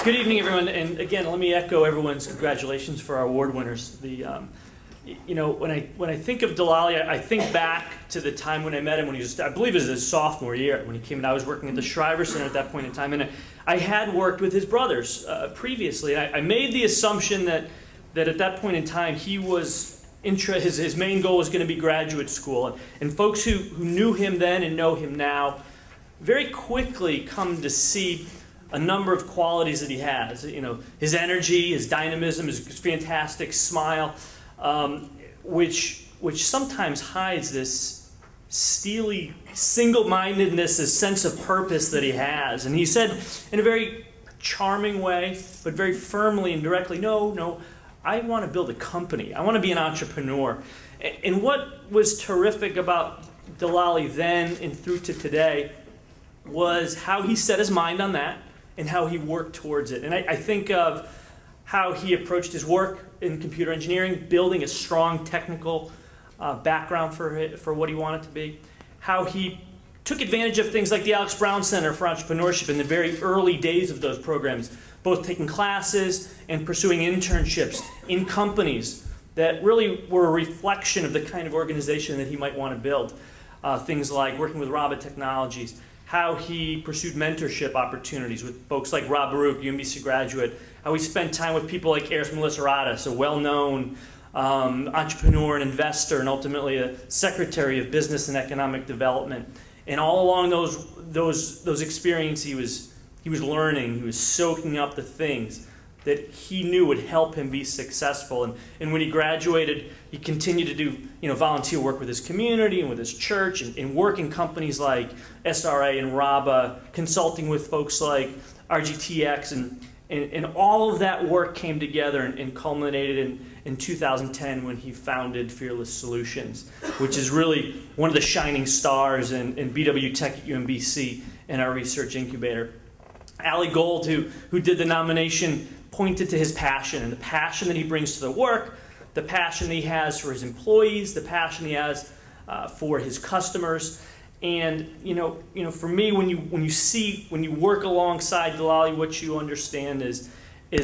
Good evening, everyone. And again, let me echo everyone's congratulations for our award winners. When I think of Delali, I think back to the time when I met him when he was, I believe it was his sophomore year when he came in. I was working at the Shriver Center at that point in time, and I had worked with his brothers previously. I made the assumption that at that point in time he was his main goal was going to be graduate school, and folks who knew him then and know him now very quickly come to see a number of qualities that he has. His energy, his dynamism, his fantastic smile, which sometimes hides this steely single-mindedness, this sense of purpose that he has. And he said in a very charming way, but very firmly and directly, no, I want to build a company. I want to be an entrepreneur. And what was terrific about Delali then and through to today was how he set his mind on that and how he worked towards it. And I think of how he approached his work in computer engineering, building a strong technical background for what he wanted to be, how he took advantage of things like the Alex Brown Center for Entrepreneurship in the very early days of those programs, both taking classes and pursuing internships in companies that really were a reflection of the kind of organization that he might want to build. Things like working with Robert Technologies, how he pursued mentorship opportunities with folks like Rob Baruch, UMBC graduate, how he spent time with people like Eris Melissaratis, a well-known entrepreneur and investor, and ultimately a secretary of business and economic development. And all along those experiences, he was learning, he was soaking up the things that he knew would help him be successful. And when he graduated, he continued to do volunteer work with his community and with his church, and work in companies like SRA and RABA, consulting with folks like RGTX, and all of that work came together and culminated in 2010 when he founded Fearless Solutions, which is really one of the shining stars in BW Tech at UMBC and our research incubator. Ali Gold, who did the nomination, pointed to his passion, and the passion that he brings to the work, the passion that he has for his employees, the passion he has for his customers. And for me, when you work alongside Delali, what you understand is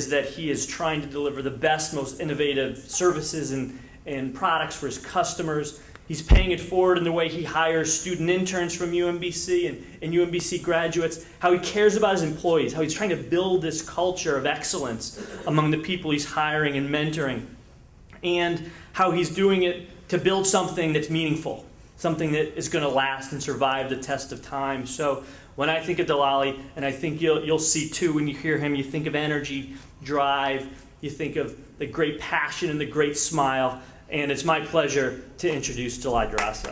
that he is trying to deliver the best, most innovative services and products for his customers. He's paying it forward in the way he hires student interns from UMBC and UMBC graduates, how he cares about his employees, how he's trying to build this culture of excellence among the people he's hiring and mentoring, and how he's doing it to build something that's meaningful, something that is going to last and survive the test of time. So when I think of Delali, and I think you'll see too when you hear him, you think of energy, drive, you think of the great passion and the great smile. And it's my pleasure to introduce Delali Dzirasa.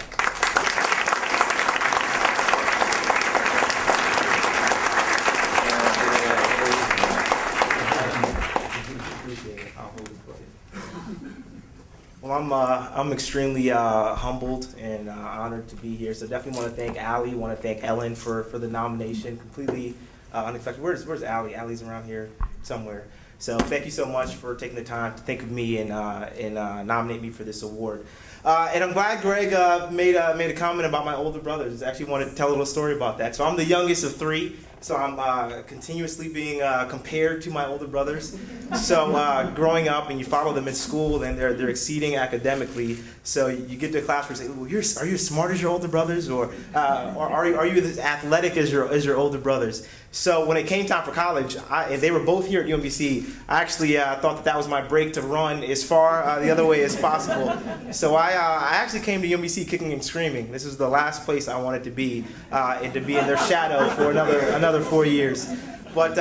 Well, I'm extremely humbled and honored to be here. So definitely want to thank Ali, want to thank Ellen for the nomination. Completely unexpected. Where's Ali? Ali's around here somewhere. So thank you so much for taking the time to think of me and nominate me for this award. And I'm glad Greg made a comment about my older brothers. I actually want to tell a little story about that. So I'm the youngest of three. So I'm continuously being compared to my older brothers. So growing up, and you follow them in school, and they're exceeding academically. So you get to a class where you say, well, are you as smart as your older brothers, or are you as athletic as your older brothers? So when it came time for college, and they were both here at UMBC, I actually thought that was my break to run as far the other way as possible. So I actually came to UMBC kicking and screaming. This is the last place I wanted to be, and to be in their shadow for another 4 years. But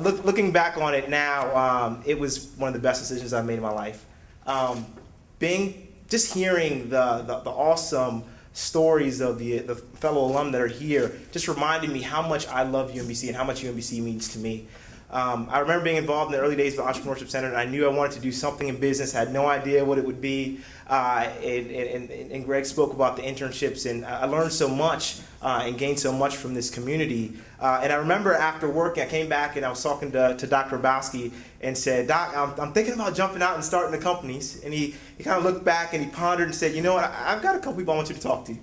looking back on it now, it was one of the best decisions I've made in my life. Just hearing the awesome stories of the fellow alum that are here just reminded me how much I love UMBC and how much UMBC means to me. I remember being involved in the early days of the Entrepreneurship Center, and I knew I wanted to do something in business, had no idea what it would be. And Greg spoke about the internships, and I learned so much and gained so much from this community. And I remember after work, I came back and I was talking to Dr. Rabowski and said, Doc, I'm thinking about jumping out and starting the companies. And he kind of looked back and he pondered and said, you know what, I've got a couple people I want you to talk to.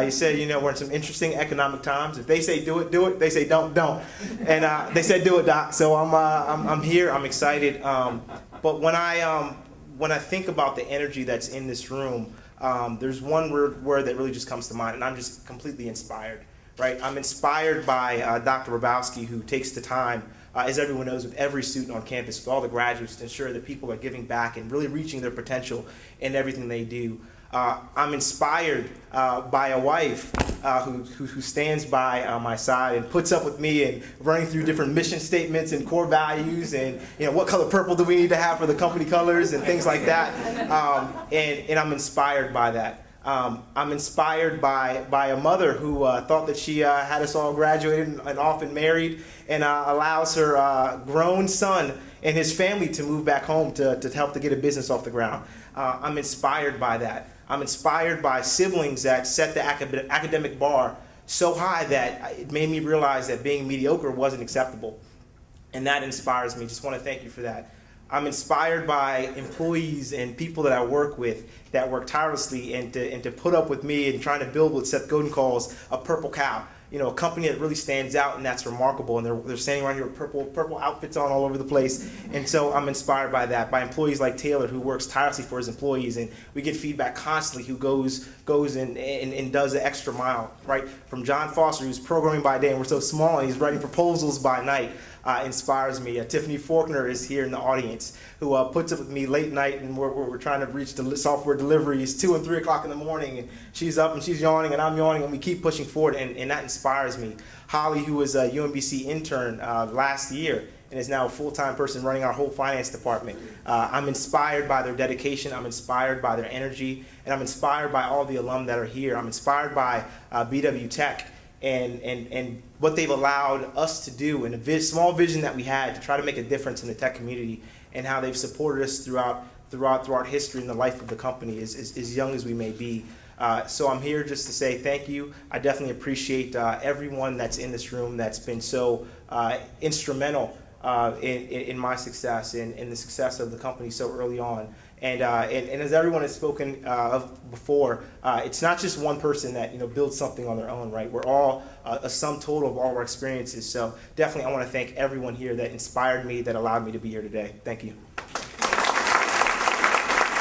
He said, you know, we're in some interesting economic times. If they say do it, do it. They say don't. And they said do it, Doc. So I'm here. I'm excited. But when I think about the energy that's in this room, there's one word that really just comes to mind, and I'm just completely inspired. Right? I'm inspired by Dr. Rabowski, who takes the time, as everyone knows, with every student on campus, with all the graduates, to ensure that people are giving back and really reaching their potential in everything they do. I'm inspired by a wife who stands by my side and puts up with me and running through different mission statements and core values and, you know, what color purple do we need to have for the company colors and things like that. And I'm inspired by that. I'm inspired by a mother who thought that she had us all graduated and off and married, and allows her grown son and his family to move back home to help to get a business off the ground. I'm inspired by that. I'm inspired by siblings that set the academic bar so high that it made me realize that being mediocre wasn't acceptable. And that inspires me. Just want to thank you for that. I'm inspired by employees and people that I work with that work tirelessly and to put up with me and trying to build what Seth Godin calls a purple cow. You know, a company that really stands out and that's remarkable. And they're standing around here with purple outfits on all over the place. And so I'm inspired by that, by employees like Taylor, who works tirelessly for his employees. And we get feedback constantly, who goes and does the extra mile, right? From John Foster, who's programming by day, and we're so small, and he's writing proposals by night. Inspires me. Tiffany Faulkner is here in the audience, who puts up with me late night, and we're trying to reach the software deliveries 2 and 3 o'clock in the morning, and she's up and she's yawning and I'm yawning, and we keep pushing forward, and that inspires me. Holly, who was a UMBC intern last year and is now a full-time person running our whole finance department. I'm inspired by their dedication, I'm inspired by their energy, and I'm inspired by all the alum that are here. I'm inspired by BW Tech. And what they've allowed us to do, and a small vision that we had to try to make a difference in the tech community, and how they've supported us throughout history and the life of the company, as young as we may be. So I'm here just to say thank you. I definitely appreciate everyone that's in this room that's been so instrumental in my success and in the success of the company so early on. And as everyone has spoken of before, it's not just one person that builds something on their own, right? We're all a sum total of all of our experiences. So definitely I want to thank everyone here that inspired me, that allowed me to be here today. Thank you.